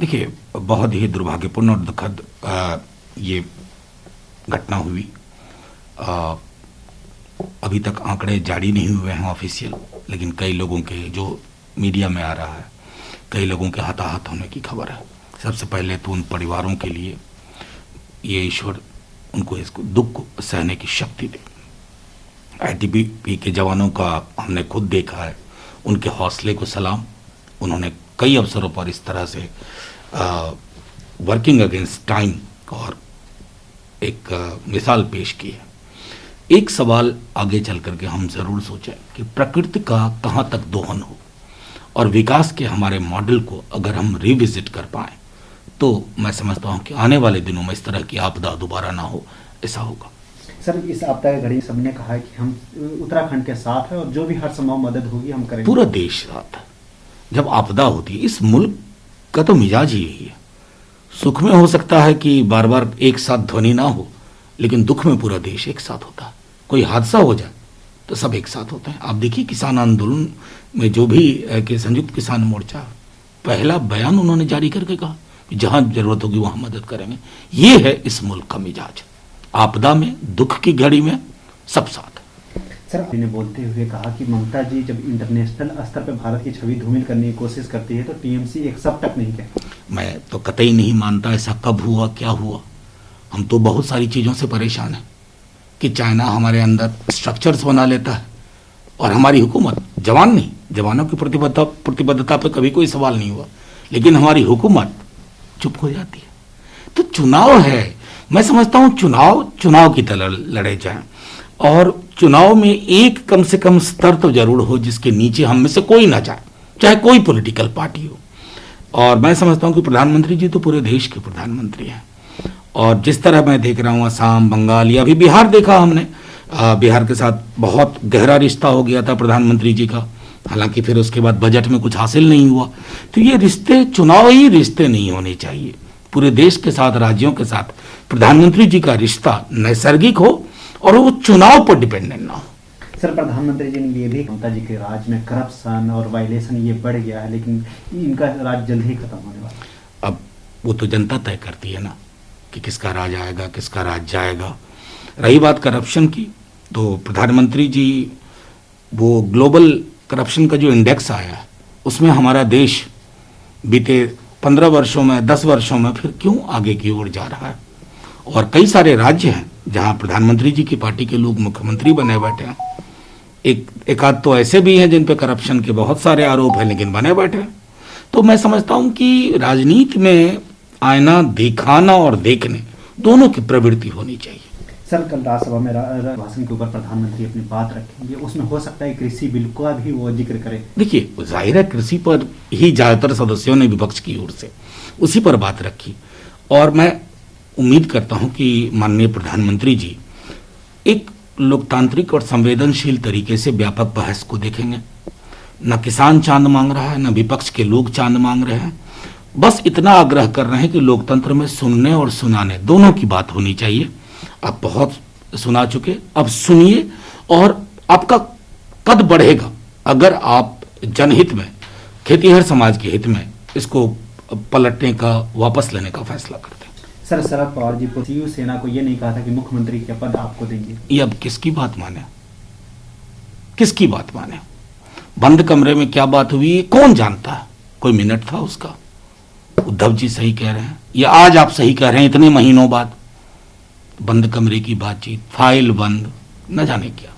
देखिए, बहुत ही दुर्भाग्यपूर्ण और दुखद ये घटना हुई। आ, अभी तक आंकड़े जारी नहीं हुए हैं ऑफिशियल, लेकिन कई लोगों के जो मीडिया में आ रहा है, कई लोगों के हताहत होने की खबर है। सबसे पहले तो उन परिवारों के लिए ये ईश्वर उनको इसको दुख को सहने की शक्ति दे। आईटीबीपी के जवानों का हमने खुद देखा है, उनके हौसले को सलाम। उन्होंने कई अवसरों पर इस तरह से वर्किंग अगेंस्ट टाइम और एक मिसाल पेश की है। एक सवाल आगे चल करके हम जरूर सोचें कि प्रकृति का कहाँ तक दोहन हो, और विकास के हमारे मॉडल को अगर हम रिविजिट कर पाएं तो मैं समझता हूं कि आने वाले दिनों में इस तरह की आपदा दोबारा ना हो, ऐसा होगा। सर, इस आपदा की घड़ी सबने कहा है कि हम उत्तराखंड के साथ हैं और जो भी हर संभव मदद होगी हम करेंगे। पूरा देश साथ है। जब आपदा होती है, इस मुल्क का तो मिजाज ही यही है। सुख में हो सकता है कि बार बार एक साथ ध्वनि ना हो, लेकिन दुख में पूरा देश एक साथ होता है। कोई हादसा हो जाए तो सब एक साथ होते हैं। आप देखिए, किसान आंदोलन में जो भी कि संयुक्त किसान मोर्चा पहला बयान उन्होंने जारी करके कहा कि जहां जरूरत होगी वहां मदद करेंगे। ये है इस मुल्क का मिजाज। आपदा में, दुख की घड़ी में सब साथ। सर, आपने बोलते हुए कहा कि ममता जी जब इंटरनेशनल स्तर पर भारत की छवि धूमिल करने की कोशिश करती है तो टीएमसी एक शब्द तक नहीं कहता। मैं तो कतई नहीं मानता ऐसा कब हुआ, क्या हुआ। हम तो बहुत सारी चीज़ों से परेशान हैं कि चाइना हमारे अंदर स्ट्रक्चर्स बना लेता है और हमारी हुकूमत, जवान नहीं, जवानों की प्रतिबद्धता पे कभी कोई सवाल नहीं हुआ, लेकिन हमारी हुकूमत चुप हो जाती है। तो चुनाव है, मैं समझता हूँ चुनाव की तरह लड़े जाएं, और चुनाव में एक कम से कम स्तर तो जरूर हो जिसके नीचे हम में से कोई ना जाए, चाहे कोई पॉलिटिकल पार्टी हो। और मैं समझता हूँ कि प्रधानमंत्री जी तो पूरे देश के प्रधानमंत्री हैं, और जिस तरह मैं देख रहा हूँ असम, बंगाल या अभी बिहार देखा हमने, बिहार के साथ बहुत गहरा रिश्ता हो गया था प्रधानमंत्री जी का, हालांकि फिर उसके बाद बजट में कुछ हासिल नहीं हुआ। तो ये रिश्ते चुनावी रिश्ते नहीं होने चाहिए। पूरे देश के साथ, राज्यों के साथ प्रधानमंत्री जी का रिश्ता नैसर्गिक हो और वो चुनाव पर डिपेंडेंट ना हो। सर, प्रधानमंत्री जी ने ये भी ममता जी के राज में करप्शन और वायलेशन ये बढ़ गया है, लेकिन इनका राज जल्द ही खत्म होने वाला है। अब वो तो जनता तय करती है ना कि किसका राज आएगा, किसका राज जाएगा। रही बात करप्शन की, तो प्रधानमंत्री जी वो ग्लोबल करप्शन का जो इंडेक्स आया है उसमें हमारा देश बीते 15 वर्षों में, 10 वर्षों में फिर क्यों आगे की ओर जा रहा है। और कई सारे राज्य हैं जहां प्रधानमंत्री जी की पार्टी के लोग मुख्यमंत्री बने बैठे हैं। एक आध तो ऐसे भी हैं जिन पे करप्शन के बहुत सारे आरोप हैं, लेकिन बने बैठे हैं। तो मैं समझता हूं कि राजनीति में आईना दिखाना और देखने दोनों की प्रवृत्ति होनी चाहिए। सर, कल राज्यसभा में भाषण के ऊपर प्रधानमंत्री अपनी बात रखेंगे, उसमें हो सकता है कृषि बिल का भी वो जिक्र करें। देखिए, जाहिर है कृषि पर ही ज्यादातर सदस्यों ने विपक्ष की ओर से उसी पर बात रखी, और मैं उम्मीद करता हूं कि माननीय प्रधानमंत्री जी एक लोकतांत्रिक और संवेदनशील तरीके से व्यापक बहस को देखेंगे। न किसान चांद मांग रहा है, न विपक्ष के लोग चांद मांग रहे हैं। बस इतना आग्रह कर रहे हैं कि लोकतंत्र में सुनने और सुनाने दोनों की बात होनी चाहिए। आप बहुत सुना चुके, अब सुनिए, और आपका कद बढ़ेगा अगर आप जनहित में, खेतीहर समाज के हित में इसको पलटने का, वापस लेने का फैसला करते हैं। सर, शरद पवार जी को, शिवसेना को ये नहीं कहा था कि मुख्यमंत्री के पद आपको देंगे। ये अब किसकी बात माने, किसकी बात माने? बंद कमरे में क्या बात हुई कौन जानता है? कोई मिनट था उसका। उद्धव जी सही कह रहे हैं, या आज आप सही कह रहे हैं, इतने महीनों बाद बंद कमरे की बातचीत, फाइल बंद, न जाने क्या।